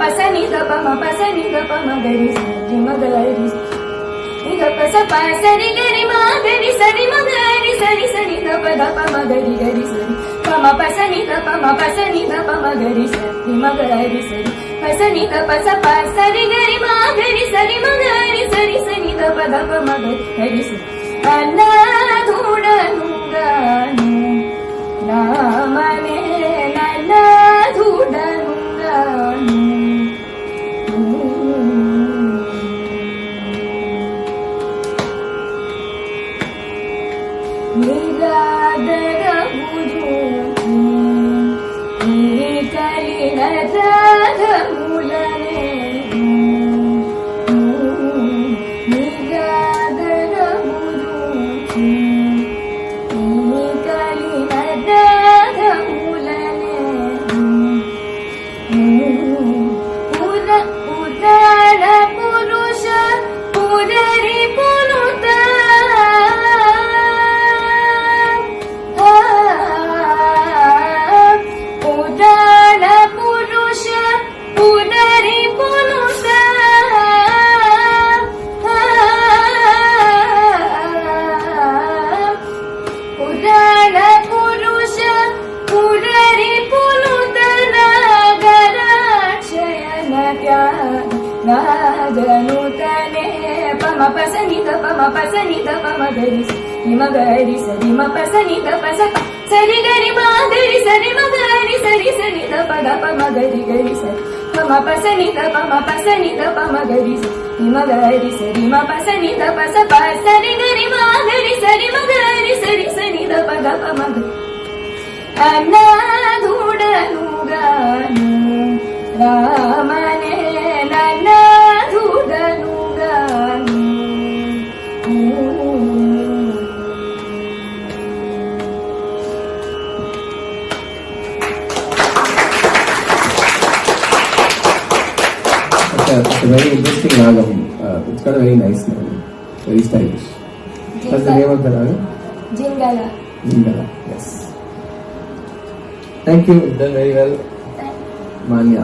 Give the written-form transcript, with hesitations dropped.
పసని దప మ పసని దప మగరి సరి మగరి నిగ పస పసరి గరి మగరి సరి మగరి సరి సరి దప దప మగరి గరి సరి పమ పసని దప మ పసని దప మగరి సరి మగరి సరి పసని దప స పసరి గరి మగరి సరి మగరి సరి సరి దప దప మగరి సరి అన్నాధుడను గాను నామనే నన్నాధుడను గాను నిరాదరముజు ఈ కలిన రాగములనే నాగనుతనే పమ పసని దప మ పసని దప మగరి సరి మగరి సరి మ పసని దప సరి గరి మగరి సరి మగరి సరి సరి దప దప మగరి గరి సరి పమ పసని దప మ పసని దప మగరి సరి మగరి సరి మ పసని దప స సరి గరి మగరి సరి మగరి సరి సరి దప దప మగరి అన్నాధుడను గాను రామనే నన్నాధుడను గాను It's a very interesting ragam. It's got a very nice name, very stylish. What's the name of the ragam? జింగల. Jingala. Yes. Thank you. You've done very well, Manya.